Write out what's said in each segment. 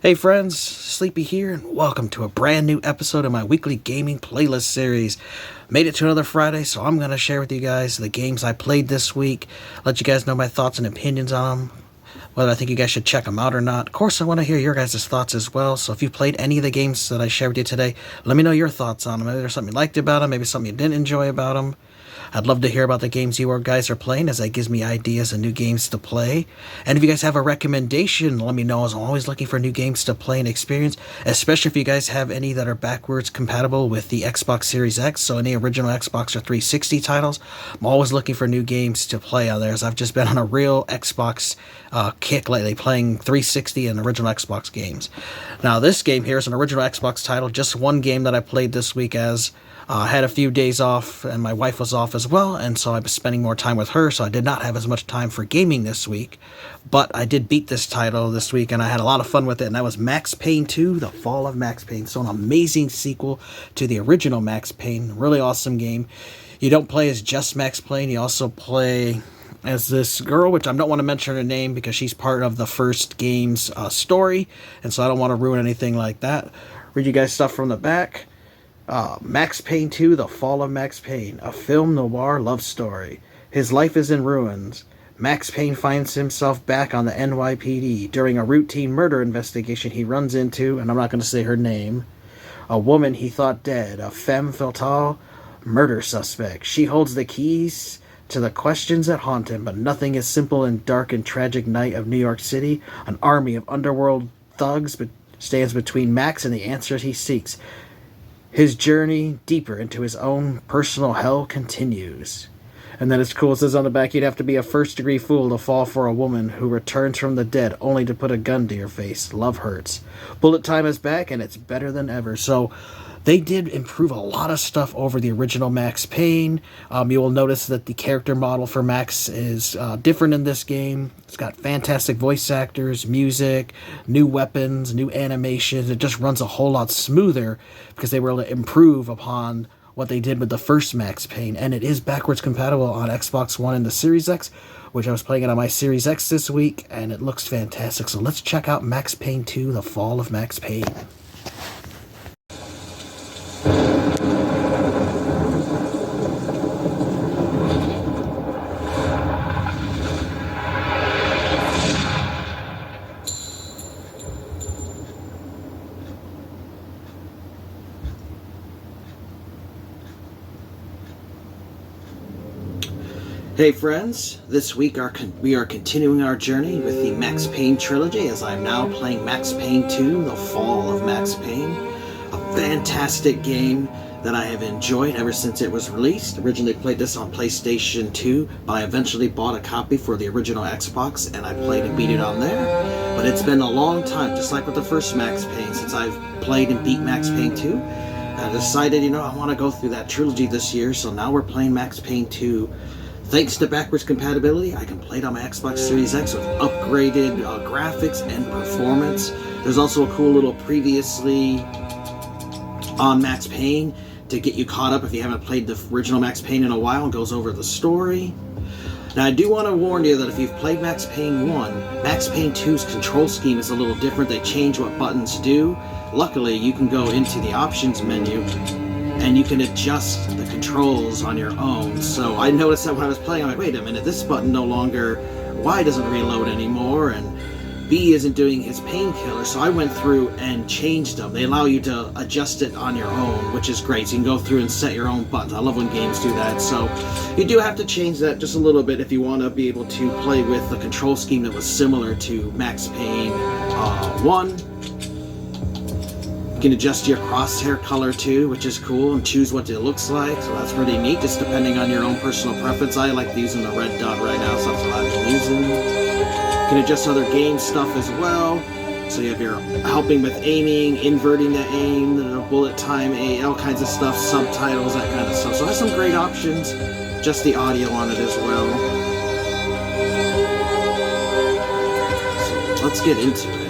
Hey friends, Sleepy here, and welcome to a brand new episode of my weekly gaming playlist series. Made it to another Friday, so I'm going to share with you guys the games I played this week, let you guys know my thoughts and opinions on them, whether I think you guys should check them out or not. Of course, I want to hear your guys' thoughts as well, so if you played any of the games that I shared with you today, let me know your thoughts on them. Maybe there's something you liked about them, maybe something you didn't enjoy about them. I'd love to hear about the games you guys are playing, as that gives me ideas and new games to play. And if you guys have a recommendation, let me know, as I'm always looking for new games to play and experience, especially if you guys have any that are backwards compatible with the Xbox Series X, so any original Xbox or 360 titles. I'm always looking for new games to play on there, as I've just been on a real Xbox kick lately, playing 360 and original Xbox games. Now, this game here is an original Xbox title, just one game that I played this week, as I had a few days off, and my wife was off as well, and so I was spending more time with her, so I did not have as much time for gaming this week. But I did beat this title this week, and I had a lot of fun with it, and that was Max Payne 2, The Fall of Max Payne. So an amazing sequel to the original Max Payne. Really awesome game. You don't play as just Max Payne, you also play as this girl, which I don't want to mention her name because she's part of the first game's story, and so I don't want to ruin anything like that. Read you guys stuff from the back. Max Payne 2, The Fall of Max Payne, a film noir love story. His life is in ruins. Max Payne finds himself back on the NYPD during a routine murder investigation. He runs into, and I'm not going to say her name, a woman he thought dead, a femme fatale murder suspect. She holds the keys to the questions that haunt him, but nothing is simple in dark and tragic night of New York City. An army of underworld thugs stands between Max and the answers he seeks. His journey deeper into his own personal hell continues. And then it's cool, it says on the back, you'd have to be a first-degree fool to fall for a woman who returns from the dead only to put a gun to your face. Love hurts. Bullet time is back, and it's better than ever. So they did improve a lot of stuff over the original Max Payne. You will notice that the character model for Max is different in this game. It's got fantastic voice actors, music, new weapons, new animations. It just runs a whole lot smoother because they were able to improve upon what they did with the first Max Payne. And it is backwards compatible on Xbox One and the Series X, which I was playing it on my Series X this week, and it looks fantastic. So let's check out Max Payne 2, The Fall of Max Payne. Hey friends, this week we are continuing our journey with the Max Payne trilogy, as I'm now playing Max Payne 2, The Fall of Max Payne. A fantastic game that I have enjoyed ever since it was released. Originally played this on PlayStation 2, but I eventually bought a copy for the original Xbox, and I played and beat it on there. But it's been a long time, just like with the first Max Payne, since I've played and beat Max Payne 2. I decided, I want to go through that trilogy this year, so now we're playing Max Payne 2. Thanks to backwards compatibility, I can play it on my Xbox Series X with upgraded graphics and performance. There's also a cool little previously on Max Payne to get you caught up if you haven't played the original Max Payne in a while, and goes over the story. Now, I do want to warn you that if you've played Max Payne 1, Max Payne 2's control scheme is a little different. They change what buttons do. Luckily, you can go into the options menu and you can adjust the controls on your own. So I noticed that when I was playing, I'm like, wait a minute, this button no longer, Y doesn't reload anymore, and B isn't doing his painkiller. So I went through and changed them. They allow you to adjust it on your own, which is great. So you can go through and set your own buttons. I love when games do that. So you do have to change that just a little bit if you want to be able to play with the control scheme that was similar to Max Payne 1. You can adjust your crosshair color too, which is cool, and choose what it looks like, so that's pretty neat, just depending on your own personal preference. I like using the red dot right now, so that's what I've been using. You can adjust other game stuff as well, so you have your helping with aiming, inverting the aim, bullet time, all kinds of stuff, subtitles, that kind of stuff. So it has some great options, just the audio on it as well. So let's get into it.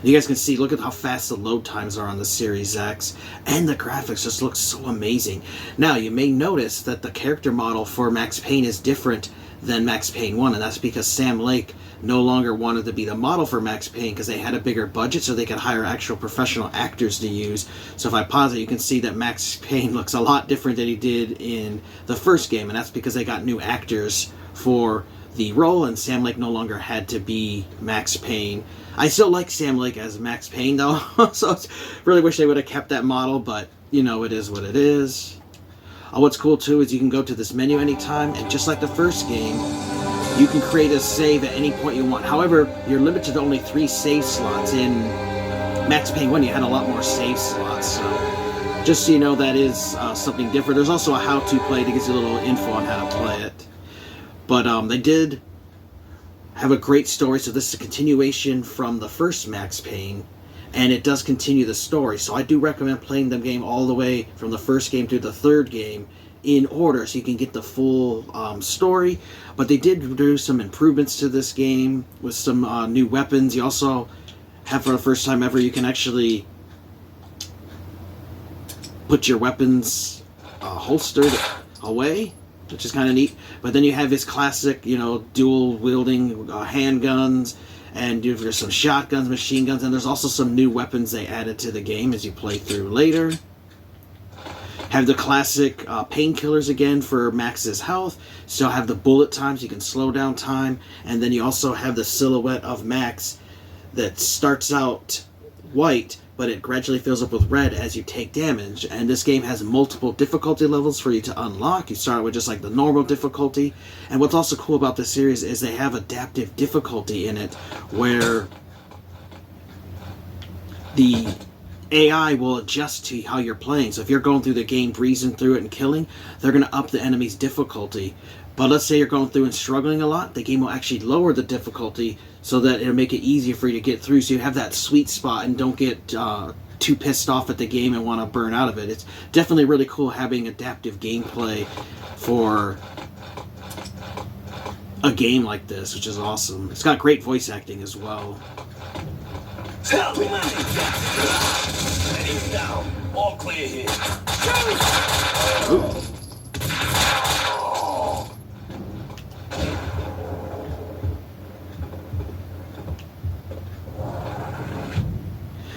You guys can see, look at how fast the load times are on the Series X, and the graphics just look so amazing. Now, you may notice that the character model for Max Payne is different than Max Payne 1, and that's because Sam Lake no longer wanted to be the model for Max Payne because they had a bigger budget so they could hire actual professional actors to use. So if I pause it, you can see that Max Payne looks a lot different than he did in the first game, and that's because they got new actors for the role, and Sam Lake no longer had to be Max Payne. I still like Sam Lake as Max Payne, though, so I really wish they would have kept that model, but, you know, it is what it is. What's cool, too, is you can go to this menu anytime, and just like the first game, you can create a save at any point you want. However, you're limited to only 3 save slots. In Max Payne 1, you had a lot more save slots, so just so you know, that is something different. There's also a how-to play that gives you a little info on how to play it. But they did have a great story, so this is a continuation from the first Max Payne, and it does continue the story. So I do recommend playing the game all the way from the first game to the third game in order so you can get the full story. But they did do some improvements to this game with some new weapons. You also have, for the first time ever, you can actually put your weapons holstered away, which is kind of neat. But then you have his classic, you know, dual-wielding handguns, and there's some shotguns, machine guns, and there's also some new weapons they added to the game as you play through later. Have the classic painkillers again for Max's health. Still have the bullet times, you can slow down time, and then you also have the silhouette of Max that starts out white, but it gradually fills up with red as you take damage. And this game has multiple difficulty levels for you to unlock. You start with just like the normal difficulty. And what's also cool about this series is they have adaptive difficulty in it, where the AI will adjust to how you're playing. So if you're going through the game, breezing through it and killing, they're going to up the enemy's difficulty. But let's say you're going through and struggling a lot, the game will actually lower the difficulty so that it'll make it easier for you to get through, so you have that sweet spot and don't get too pissed off at the game and want to burn out of it. It's definitely really cool having adaptive gameplay for a game like this, which is awesome. It's got great voice acting as well. Heading down. All clear here. Ooh.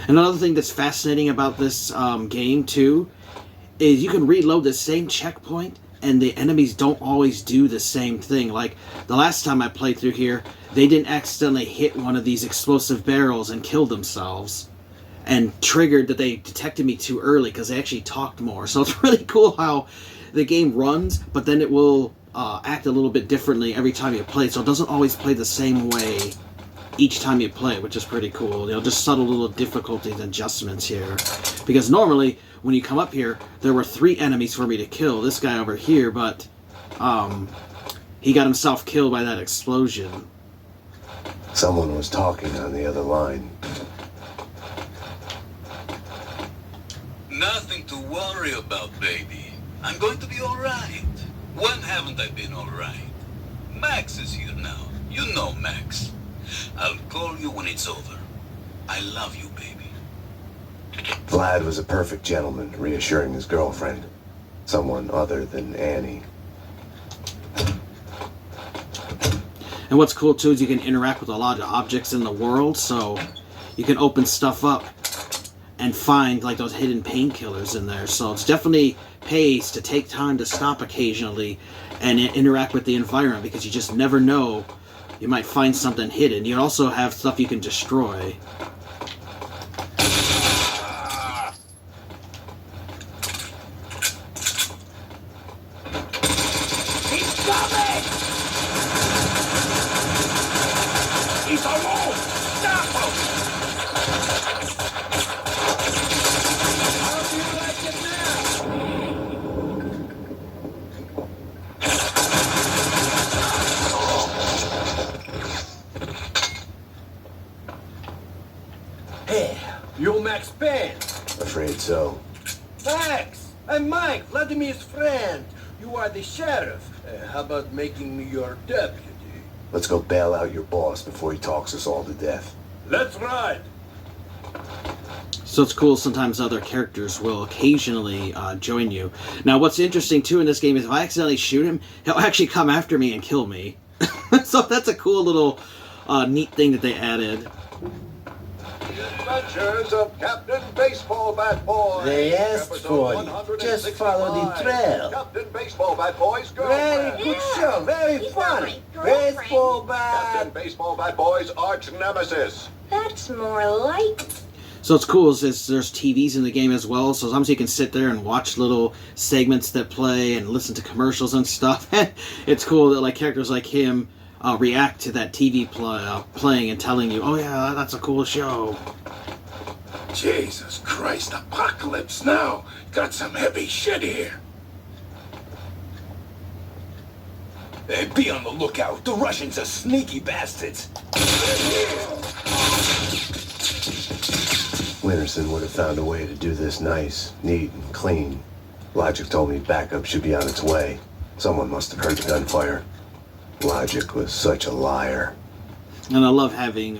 Another thing that's fascinating about this game, too, is you can reload the same checkpoint, and the enemies don't always do the same thing. Like, the last time I played through here, they didn't accidentally hit one of these explosive barrels and kill themselves, and triggered that they detected me too early because they actually talked more. So it's really cool how the game runs, but then it will act a little bit differently every time you play. So it doesn't always play the same way each time you play, which is pretty cool. You know, just subtle little difficulties and adjustments here. Because normally, when you come up here, there were 3 enemies for me to kill. This guy over here, but he got himself killed by that explosion. Someone was talking on the other line. Nothing to worry about, baby. I'm going to be alright. When haven't I been alright? Max is here now. You know Max. I'll call you when it's over. I love you, baby. Vlad was a perfect gentleman, reassuring his girlfriend. Someone other than Annie. And what's cool, too, is you can interact with a lot of objects in the world, so you can open stuff up and find, like, those hidden painkillers in there. So it's definitely pays to take time to stop occasionally and interact with the environment, because you just never know. You might find something hidden. You also have stuff you can destroy. He's coming! He's alone! Stop him! How do you like it now? Hey, you're Max Payne. Afraid so. Max, I'm Mike, Vladimir's friend. You are the sheriff. How about making me your deputy? Let's go bail out your boss before he talks us all to death. Let's ride. So it's cool, sometimes other characters will occasionally join you. Now what's interesting too in this game is if I accidentally shoot him, he'll actually come after me and kill me. So that's a cool little neat thing that they added. The Adventures of Captain Baseball Bat Boy. They asked for you. Just follow the trail. Captain Baseball Bat Boy's Very girlfriend. good show. Very He's funny. not my girlfriend. Baseball Captain bat. Baseball Bat Boy's arch nemesis. That's more like... So it's cool is there's TVs in the game as well, so sometimes you can sit there and watch little segments that play and listen to commercials and stuff. It's cool that like characters like him react to that TV playing and telling you, oh yeah, that's a cool show. Jesus Christ, apocalypse now. Got some heavy shit here. Hey, be on the lookout. The Russians are sneaky bastards. Winterson would have found a way to do this nice, neat, and clean. Logic told me backup should be on its way. Someone must have heard the gunfire. Logic was such a liar. And I love having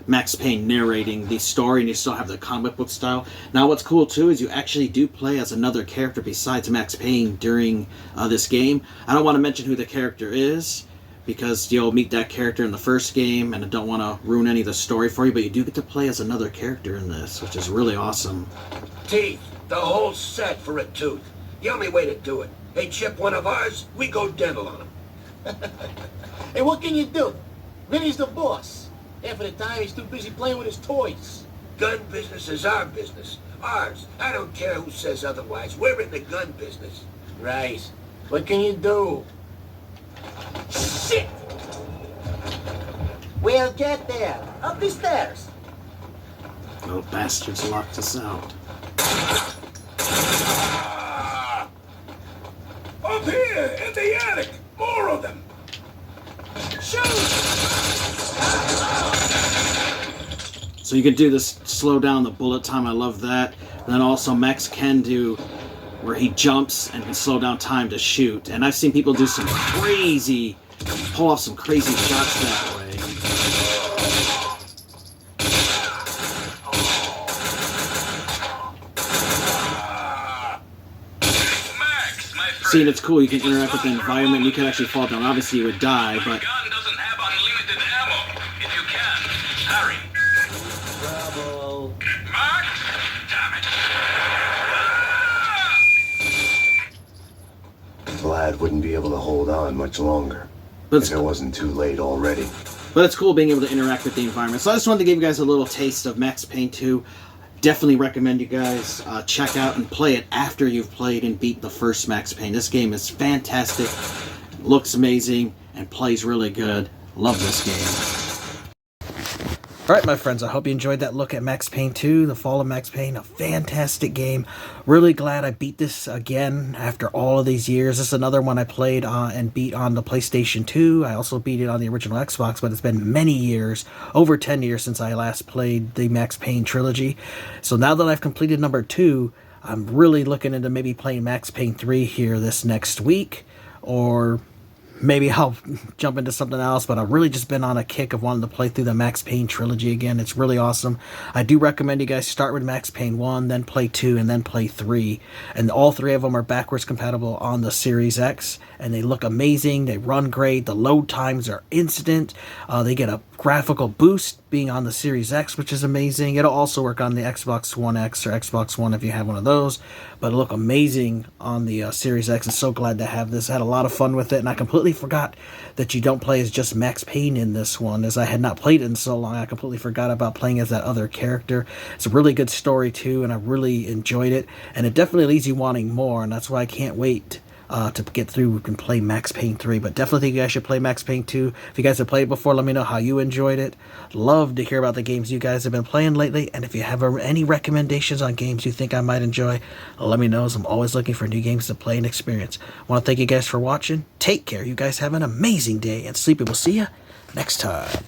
Max Payne narrating the story, and you still have the comic book style. Now what's cool too is you actually do play as another character besides Max Payne during this game. I don't want to mention who the character is, because you'll meet that character in the first game, and I don't want to ruin any of the story for you, but you do get to play as another character in this, which is really awesome. Teeth, the whole set for a tooth. The only way to do it. They chip one of ours, we go dental on them. Hey, what can you do? Vinny's the boss. Half of the time he's too busy playing with his toys. Gun business is our business. Ours. I don't care who says otherwise. We're in the gun business. Right. What can you do? Shit! We'll get there. Up the stairs. Little bastards locked us out. Up here, in the attic. More of them. Shoot! So you can do this, slow down the bullet time, I love that. And then also Max can do where he jumps and can slow down time to shoot. And I've seen people do some crazy, pull off some crazy shots that way. Max, my friend. See, it's cool, you can interact with the environment, you can actually fall down. Obviously you would die, My but gun doesn't have unlimited ammo. If you can, hurry. Trouble. Max? Damn it. Vlad wouldn't be able to hold on much longer. But If it wasn't too late already. But it's cool being able to interact with the environment. So I just wanted to give you guys a little taste of Max Payne 2. Definitely recommend you guys check out and play it after you've played and beat the first Max Payne. This game is fantastic, looks amazing, and plays really good. Love this game. Alright my friends, I hope you enjoyed that look at Max Payne 2, The Fall of Max Payne. A fantastic game. Really glad I beat this again after all of these years. This is another one I played and beat on the PlayStation 2. I also beat it on the original Xbox, but it's been many years, over 10 years since I last played the Max Payne trilogy. So now that I've completed number 2, I'm really looking into maybe playing Max Payne 3 here this next week, or maybe I'll jump into something else, but I've really just been on a kick of wanting to play through the Max Payne trilogy again. It's really awesome. I do recommend you guys start with Max Payne 1, then play 2, and then play 3. And all 3 of them are backwards compatible on the Series X, and they look amazing. They run great. The load times are instant. They get a graphical boost being on the Series X, which is amazing. It'll also work on the Xbox One X or Xbox One if you have one of those, but it'll look amazing on the Series X. I'm so glad to have this. I had a lot of fun with it, and I completely forgot that you don't play as just Max Payne in this one, as I had not played it in so long. I completely forgot about playing as that other character. It's a really good story too, and I really enjoyed it, and it definitely leaves you wanting more, and that's why I can't wait to get through and play Max Payne 3. But definitely think you guys should play Max Payne 2. If you guys have played it before, let me know how you enjoyed it. Love to hear about the games you guys have been playing lately, and if you have any recommendations on games you think I might enjoy, let me know, as I'm always looking for new games to play and experience. I want to thank you guys for watching. Take care. You guys have an amazing day, and Sleepy will see you next time.